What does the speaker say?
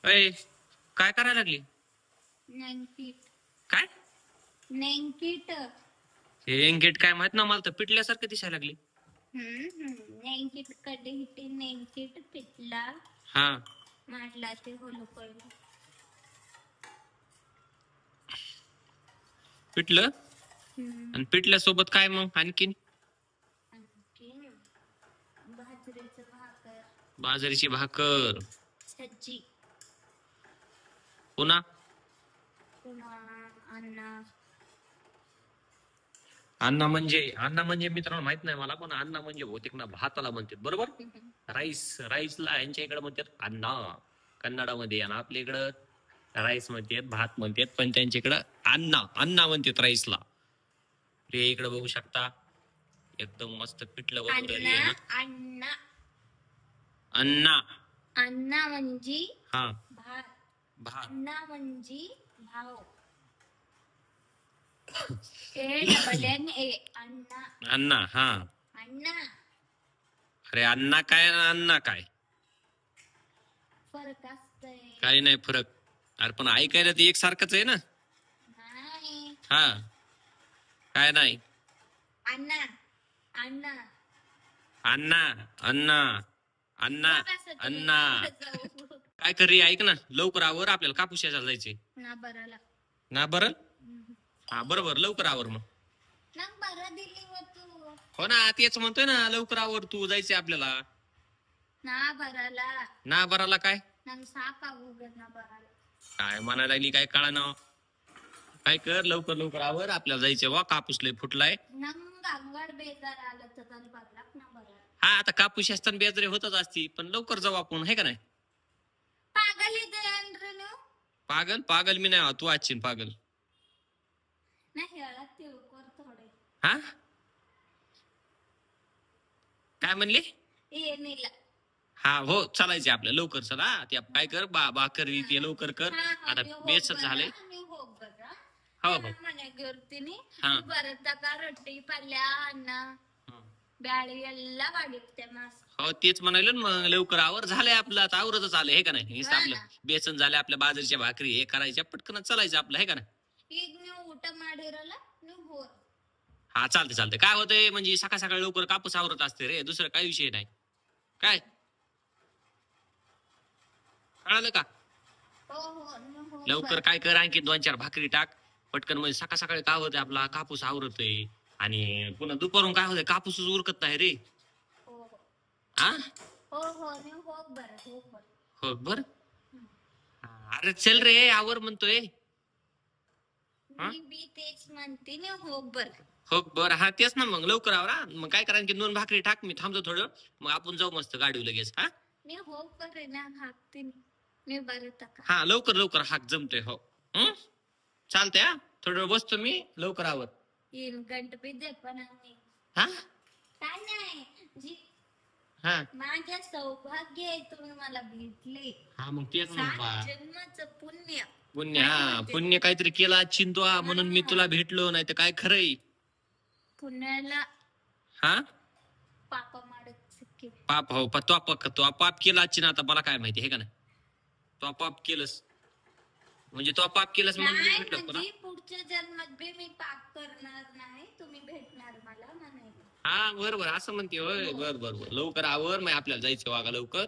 अय काय करायला लागली? नेंकीट काय नेंकीट हे एंगेट काय माहित ना, मला तर पिटल्यासारखं दिसायला लागली. नेंकीट कधी हिटी नेंकीट पिटला हा माटला ते होलो पडलं पिटलं. आणि पिटल्यासोबत काय मग आणखीन? आणखीन बाजरीचं भाकर, बाजरीची भाकर, सज्जी, पुन्हा पुन्हा अन्न. अण्णा म्हणजे मित्रांनो माहित नाही मला, पण अण्णा म्हणजे बहुतेक ना भाताला म्हणतात बरोबर. राईसला यांच्या इकडे म्हणतात अण्णा कन्नडामध्ये, आणि आपल्या इकडं राईस म्हणतात, भात म्हणतात, पण त्यांच्या इकडं अण्णा म्हणतात राईसला. ते इकडे बघू शकता एकदम मस्त पिठलं वगैरे आहे ना. अण्णा अण्णा अण्णा म्हणजे हा भात, भात. अण्णा म्हणजे भाव. A अण्णा. अण्णा हा अण्णा अरे अण्णा काय आणि अण्णा काय, फरक असतंय. काही नाही फरक. अरे पण ऐकायला ते एकसारखंच आहे ना. नाही हा काय नाही. अण्णा अण्णा अण्णा अण्णा अण्णा अण्णा काय करी, ऐक ना लवकर आवर, आपल्याला कापूस यायला जायचे ना बराला ना. बरं हा बरोबर, लवकर आवर मग. ना बरा दिली व तू. हो ना तेच म्हणतोय ना, लवकर आवर तू, जायचंय आपल्याला. ना बराला ना बराला काय ना सापा उगत ना बराला काय म्हणायला लागली, काय कळा ना. काय कर लवकर लवकर आवर, आपल्याला जायचंय वा, कापूस लय फुटलाय. नंग अंगड बेजार आलं तर बरलाक ना बराला. हा आता कापूस असताना बेजरे होतच असती, पण लवकर जाऊ आपण, है का नाही. पागल आहे पागल पागल मी नाही, तू आजची पागल. नाही हेळा तिळकोर थोडे. हा काय म्हणले? ये नीला हा हो चालायचे आपल्या, लवकर चला. ते काय कर भाकर ते लवकर कर, आता बेसच झालंय. हो हो मने गिर्ತೀನಿ हा ಬರತ್ತ ರೊಟ್ಟಿ ಪಲ್ಯ ಅನ್ನ ಬ್ಯಾಳಿ ಎಲ್ಲ ಮಾಡಿರ್ತೆ ಮಾಸ್. हो तेच म्हणाले ना मग, लवकर आवर, झालंय आपलं आता, आवरतच आलंय, हे का नाही. हे आपलं बेसन झालं, आपल्या बाजरीच्या भाकरी हे करायच्या, पटकन चालायचं आपलं, हे का नाही. ಈಗ ನೀವು ಊಟ ಮಾಡಿರಲ್ಲ ನೀವು ಹೋರ್. हा चालते चालते. काय होतंय म्हणजे सकाळ सकाळी लवकर कापूस आवरत असते रे, दुसरं काही विषय नाही. काय कळालं का? हो हो ನೀವು ಹೋಗ್ लवकर काय कर, आणखी 2-4 भाकरी टाक पटकन, म्हणजे सकाळ सकाळी काय होतंय आपला कापूस आवरतोय, आणि पुन्हा दुपारून काय होतंय कापूसच उरकत नाही रे. हो हो हा हो हो ನೀವು ಹೋಗ್ बर ಹೋಗ್ बर. हो बर. अरे चल रे आवर म्हणतोय. मी बी तेच म्हणते ನೀವು ಹೋಗ್ बर. हो बर हा तेच ना, मग लवकर आवरा. मग काय करा, आणखी 2 भाकरी टाक, मी थांबतो थोडं, मग आपण जाऊ मस्त गाडी लगेच. हा ನೀವು ಹೋಗ್ ಬರ್ರಿ ನಾ ಹಾಕ್ತೀನಿ, ನೀವು ಬರತ್ತಕ್ಕ. हा लवकर लवकर हाक जमतोय. हो चालतंय. हा थोडं वेळ बसतो मी, लवकर आवर. येईन गंट बिद्दे पण नाही हा काय नाही जी हा माझ्या सौभाग्य आहे तुम्ही मला भेटले. हा मग तेच म्हणतो, जन्माचं पुण्य. पुण्य हा पुण्य काहीतरी केला चिंतो, म्हणून मी तुला भेटलो, नाही तर काय खरंय. पुण्याला हा पाप माडत सिक्के. पाप हो तो पाप केला चिन, आता मला काय माहिती, हे का नाही. तो पाप केलंस म्हणजे तो पाप केलंस म्हणून मी भेटलो तुला. म्हणजे पुढच्या जन्मात बी मी पाप करणार नाही, तुम्ही भेटणार मला म्हणायला. हा बरोबर असं म्हणते होय. बर बर बर लवकर आवर, मग आपल्याला जायचं वागा लवकर.